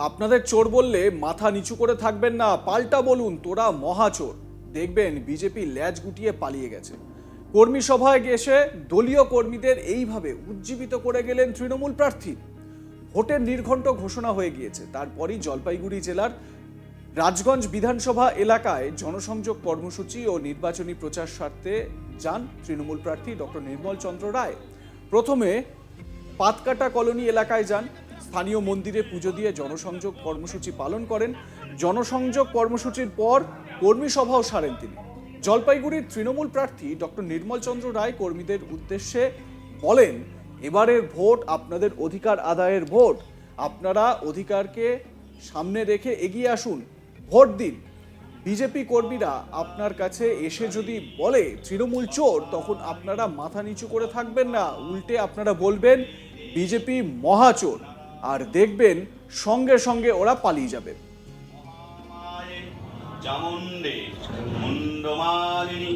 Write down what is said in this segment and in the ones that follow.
আপনাদের চোর বললে মাথা নিচু করে থাকবেন না, পাল্টা বলুন তোরা মহাচোর। দেখবেন বিজেপি ল্যাজ গুটিয়ে পালিয়ে গেছে। কর্মী সভায় এসে দলীয় কর্মীদের এইভাবে উজ্জীবিত করে গেলেন তৃণমূল প্রার্থী। ভোটের নির্ঘণ্ট ঘোষণা হয়ে গিয়েছে, তারপরই জলপাইগুড়ি জেলার রাজগঞ্জ বিধানসভা এলাকায় জনসংযোগ কর্মসূচি ও নির্বাচনী প্রচার স্বার্থে যান তৃণমূল প্রার্থী ডক্টর নির্মল চন্দ্র রায়। প্রথমে পাতকাটা কলোনি এলাকায় যান, স্থানীয় মন্দিরে পুজো দিয়ে জনসংযোগ কর্মসূচি পালন করেন। জনসংযোগ কর্মসূচির পর কর্মী সভাও সারেন তিনি। জলপাইগুড়ির তৃণমূল প্রার্থী ডক্টর নির্মল চন্দ্র রায় কর্মীদের উদ্দেশ্যে বলেন, এবারের ভোট আপনাদের অধিকার আদায়ের ভোট। আপনারা অধিকারকে সামনে রেখে এগিয়ে আসুন, ভোট দিন। বিজেপি কর্মীরা আপনার কাছে এসে যদি বলে তৃণমূল চোর, তখন আপনারা মাথা নিচু করে থাকবেন না, উল্টে আপনারা বলবেন বিজেপি মহাচোর। আর দেখবেন সঙ্গে সঙ্গে ওরা পালিয়ে যাবে। চামুণ্ডে মুন্ডমালিনী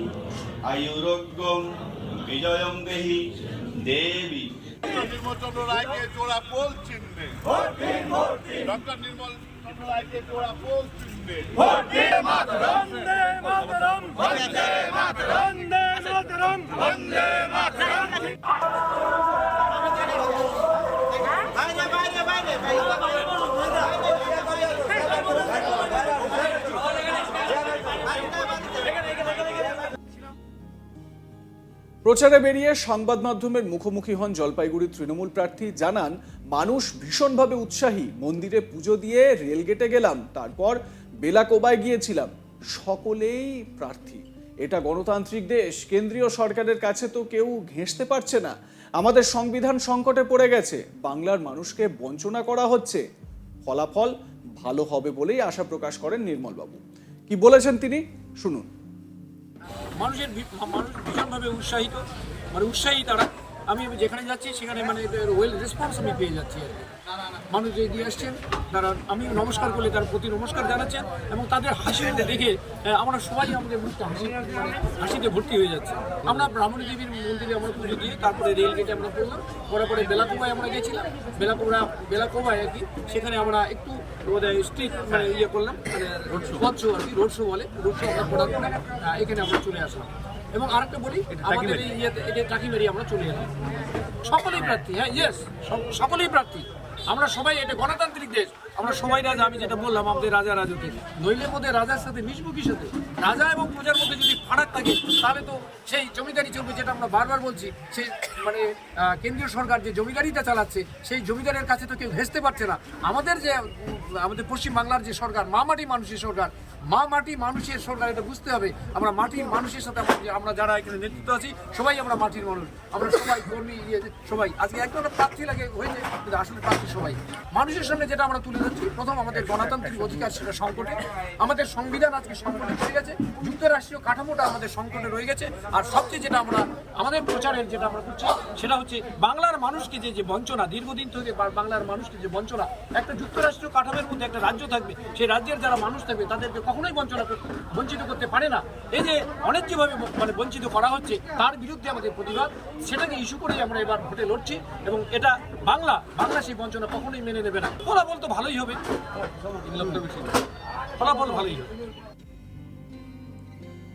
আয়ুরোগ্যং বিজয়ং দেহি দেবী। নির্মল চন্দ্র রায়কে জোড়া পোল চিহ্নে ডক্টর নির্মল চন্দ্র রায়কে জোড়া পোল চিহ্নে বন্দে মাতরম বন্দে মাতরম বন্দে মাতরম। প্রচারে বেরিয়ে সংবাদ মাধ্যমের মুখোমুখি হন জলপাইগুড়ির তৃণমূল প্রার্থী। জানান, মানুষ ভীষণভাবে উৎসাহী। মন্দিরে পুজো দিয়ে রেলগেটে গেলাম, তারপর বেলাকোবায় গিয়েছিলাম। সকলেই প্রার্থী। এটা গণতান্ত্রিক দেশ, কেন্দ্রীয় সরকারের কাছে তো কেউ ঘেঁষতে পারছে না। আমাদের সংবিধান সংকটে পড়ে গেছে, বাংলার মানুষকে বঞ্চনা করা হচ্ছে। ফলাফল ভালো হবে বলেই আশা প্রকাশ করেন নির্মলবাবু। কি বলেছেন তিনি, শুনুন। মানুষ ভীষণভাবে উৎসাহী তারা। আমি যেখানে যাচ্ছি সেখানে ওয়েল রেসপন্স আমি পেয়ে যাচ্ছি আর কি। মানুষ যে এগিয়ে আসছেন, তারা আমি নমস্কার করলে তার প্রতি নমস্কার জানাচ্ছেন এবং তাদের হাসি দেখে আমরা সবাই আমাদের মুখটা হাসিতে ভর্তি হয়ে যাচ্ছে। আমরা ব্রাহ্মণী দেবীর মন্দিরে আমরা পুজো দিয়ে তারপরে রেল গেটে আমরা পড়লাম, পরে বেলাকোবায় আমরা গেছিলাম। বেলাকোবায় আর কি, সেখানে আমরা একটু স্ট্রিট ইয়ে করলাম, পথ শো আর কি, রোড শো বলে, রোড শো আমরা করার পরে এখানে আমরা চলে আসলাম। এবং আরেকটা বলি, আমাদের এটা টাকিমারি আমরা চলে এলাম। সকলেই প্রার্থী, হ্যাঁ ইয়েস, সকলেই প্রার্থী। আমরা সবাই, এটা গণতান্ত্রিক দেশ, আমরা সবাই রাজা। আমি যেটা বললাম, আমাদের রাজা রাজতে নইলের মধ্যে রাজার সাথে মিশমুখির সাথে রাজা এবং প্রজার মধ্যে যদি ফারাক থাকে, তাহলে তো সেই জমিদারি চলবে, যেটা আমরা বারবার বলছি। সেই কেন্দ্রীয় সরকার যে জমিদারিটা চালাচ্ছে, সেই জমিদারের কাছে তো কেউ ঘেঁষতে পারছে না। আমাদের পশ্চিমবাংলার যে সরকার, মা মাটি মানুষের সরকার, এটা বুঝতে হবে। আমরা মাটির মানুষের সাথে আমরা যারা এখানে নেতৃত্ব আছি, সবাই আমরা মাটির মানুষ। আমরা সবাই কর্মী, সবাই আজকে একটা প্রার্থী লাগে হয়েছে, কিন্তু আসলে প্রার্থী সবাই মানুষের সামনে। যেটা আমরা তুলে ধরছি, প্রথম আমাদের গণতান্ত্রিক অধিকার, সেটা সংকটে। আমাদের সংবিধান আজকে সংকটে পড়ে গেছে, যুক্তরাষ্ট্রীয় কাঠামোটা আমাদের সংকটে রয়ে গেছে। আর সবচেয়ে যেটা আমাদের প্রচারের যেটা আমরা করছি, সেটা হচ্ছে বাংলার মানুষকে যে বঞ্চনা, দীর্ঘদিন থেকে বাংলার মানুষকে যে বঞ্চনা। একটা যুক্তরাষ্ট্রীয় কাঠামোর মধ্যে একটা রাজ্য থাকবে, সেই রাজ্যের যারা মানুষ থাকবে তাদেরকে কখনোই বঞ্চিত করতে পারে না। এই যে অনেক যেভাবে বঞ্চিত করা হচ্ছে, তার বিরুদ্ধে আমাদের প্রতিবাদ, সেটাকে ইস্যু করেই আমরা এবার ভোটে লড়ছি। এবং এটা বাংলা সেই বঞ্চনা কখনোই মেনে নেবে না। ফলাফল তো ভালোই হবে, ফলাফল ভালোই হবে।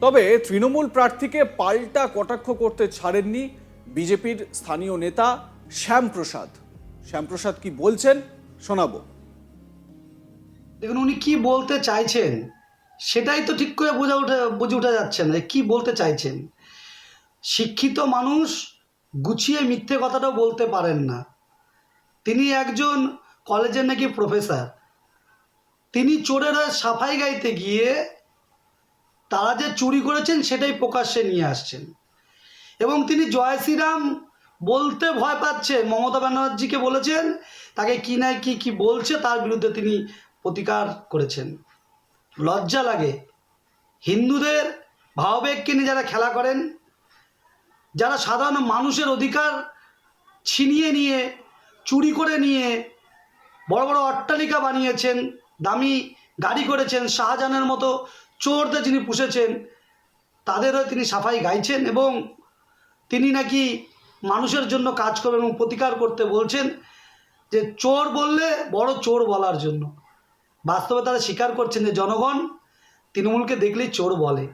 তবে তৃণমূল প্রার্থীকে পাল্টা কটাক্ষ করতে ছাড়েননি বিজেপির স্থানীয় নেতা শ্যামপ্রসাদ কি বলছেন শোনাবো। দেখুন, উনি কি বলতে চাইছেন সেটাই তো ঠিক করে বুঝে ওঠা যাচ্ছে না, কি বলতে চাইছেন। শিক্ষিত মানুষ গুছিয়ে মিথ্যে কথাটাও বলতে পারেন না। তিনি একজন কলেজের নাকি প্রফেসর। তিনি চোরের হয়ে সাফাই গাইতে গিয়ে তারা যে চুরি করেছেন সেটাই প্রকাশ্যে নিয়ে আসছেন। এবং তিনি জয় শ্রীরাম বলতে ভয় পাচ্ছেন। মমতা ব্যানার্জিকে বলেছেন, তাকে কি না কি বলছে তার বিরুদ্ধে তিনি প্রতিকার করেছেন। লজ্জা লাগে। হিন্দুদের ভাবাবেগকে নিয়ে যারা খেলা করেন, যারা সাধারণ মানুষের অধিকার ছিনিয়ে নিয়ে, চুরি করে নিয়ে বড় বড় অট্টালিকা বানিয়েছেন, দামি গাড়ি করেছেন, শাহজাহানের মতো চোরদের যিনি পুষেছেন, তাদেরও তিনি সাফাই গাইছেন এবং তিনি নাকি মানুষের জন্য কাজ করবেন এবং প্রতিকার করতে বলছেন। যে চোর বললে বড় চোর বলার জন্য। বাস্তবে তারা স্বীকার করছেন যে জনগণ তৃণমূলকে দেখলেই চোর বলে।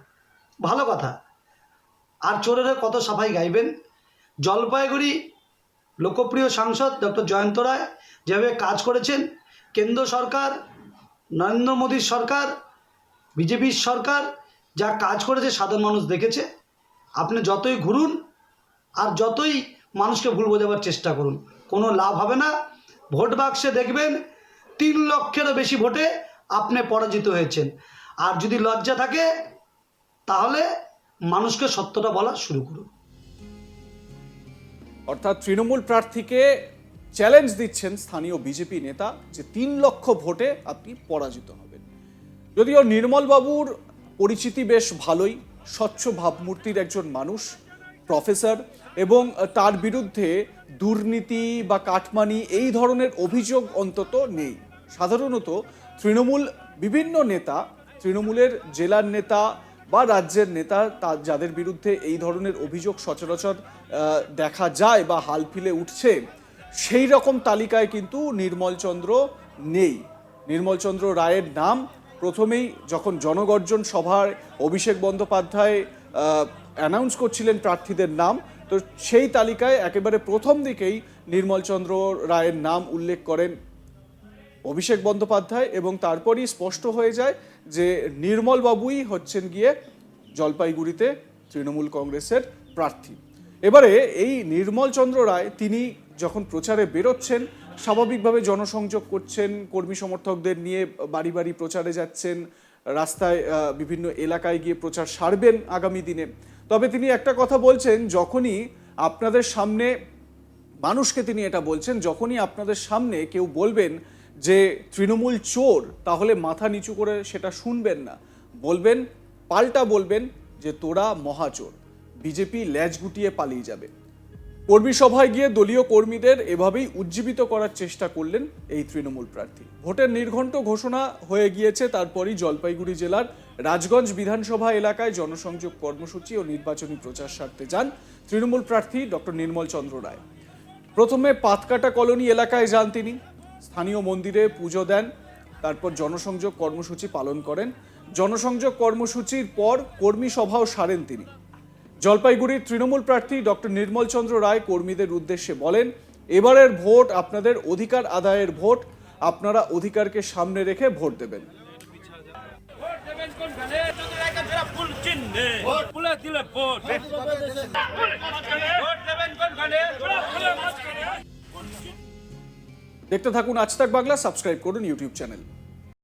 ভালো কথা। আর চোরেরা কত সাফাই গাইবেন। জলপাইগুড়ি লোকপ্রিয় সাংসদ ডক্টর জয়ন্ত রায় যেভাবে কাজ করেছেন, কেন্দ্র সরকার, নরেন্দ্র মোদীর সরকার, বিজেপির সরকার যা কাজ করেছে সাধারণ মানুষ দেখেছে। আপনি যতই ঘুরুন আর যতই মানুষকে ভুল বোঝাবার চেষ্টা করুন, কোনো লাভ হবে না। ভোট বাক্সে দেখবেন 3 লক্ষেরও বেশি ভোটে আপনি পরাজিত হয়েছেন। আর যদি লজ্জা থাকে তাহলে মানুষকে সত্যটা বলা শুরু করুন। অর্থাৎ তৃণমূল প্রার্থীকে চ্যালেঞ্জ দিচ্ছেন স্থানীয় বিজেপি নেতা যে 3 লক্ষ ভোটে আপনি পরাজিত হবেন। যদিও নির্মল বাবুর পরিচিতি বেশ ভালোই, স্বচ্ছ ভাবমূর্তির একজন মানুষ, প্রফেসর, এবং তার বিরুদ্ধে দুর্নীতি বা কাটমানি এই ধরনের অভিযোগ অন্তত নেই। সাধারণত তৃণমূল বিভিন্ন নেতা, তৃণমূলের জেলার নেতা বা রাজ্যের নেতা, যাদের বিরুদ্ধে এই ধরনের অভিযোগ সচরাচর দেখা যায় বা হাল ফিলে উঠছে, সেই রকম তালিকায় কিন্তু নির্মলচন্দ্র নেই। নির্মলচন্দ্র রায়ের নাম প্রথমেই যখন জনগর্জন সভায় অভিষেক বন্দ্যোপাধ্যায় অ্যানাউন্স করছিলেন প্রার্থীদের নাম, তো সেই তালিকায় একেবারে প্রথম দিকেই নির্মলচন্দ্র রায়ের নাম উল্লেখ করেন অভিষেক বন্দ্যোপাধ্যায়, এবং তারপরই স্পষ্ট হয়ে যায় যে নির্মল বাবুই হচ্ছেন গিয়ে জলপাইগুড়িতে তৃণমূল কংগ্রেসের প্রার্থী। এবারে এই নির্মলচন্দ্র রায় তিনি যখন প্রচারে বেরোচ্ছেন, স্বাভাবিকভাবে জনসংযোগ করছেন, কর্মী সমর্থকদের নিয়ে বাড়ি বাড়ি প্রচারে যাচ্ছেন, রাস্তায় বিভিন্ন এলাকায় গিয়ে প্রচার সারবেন আগামী দিনে। তবে তিনি একটা কথা বলছেন, যখনই আপনাদের সামনে, মানুষকে তিনি এটা বলছেন, যখনই আপনাদের সামনে কেউ বলবেন যে তৃণমূল চোর, তাহলে মাথা নিচু করে সেটা শুনবেন না, বলবেন, পাল্টা বলবেন যে তোরা মহাচোর, বিজেপি ল্যাজ গুটিয়ে পালিয়ে যাবে। কর্মী সভায় গিয়ে দলীয় কর্মীদের এভাবেই উজ্জীবিত করার চেষ্টা করলেন এই তৃণমূল প্রার্থী। ভোটের নির্ঘণ্ট ঘোষণা হয়ে গিয়েছে, তারপরই জলপাইগুড়ি জেলার রাজগঞ্জ বিধানসভা এলাকায় জনসংযোগ কর্মসূচি ও নির্বাচনী প্রচার সারতে যান তৃণমূল প্রার্থী ডক্টর নির্মলচন্দ্র রায়। প্রথমে পাতকাটা কলোনি এলাকায় যান তিনি, স্থানীয় মন্দিরে পুজো দেন, তারপর জনসংযোগ কর্মসূচি পালন করেন। জনসংযোগ কর্মসূচির পর কর্মী সভাও সারেন তিনি। জলপাইগুড়ির তৃণমূল প্রার্থী ডক্টর নির্মলচন্দ্র রায় কর্মীদের উদ্দেশ্যে বলেন, এবারের ভোট আপনাদের অধিকার আদায়ের ভোট, আপনারা অধিকারকে সামনে রেখে ভোট দেবেন। দেখতে থাকুন আজ তাক বাংলা, সাবস্ক্রাইব করুন ইউটিউব চ্যানেল।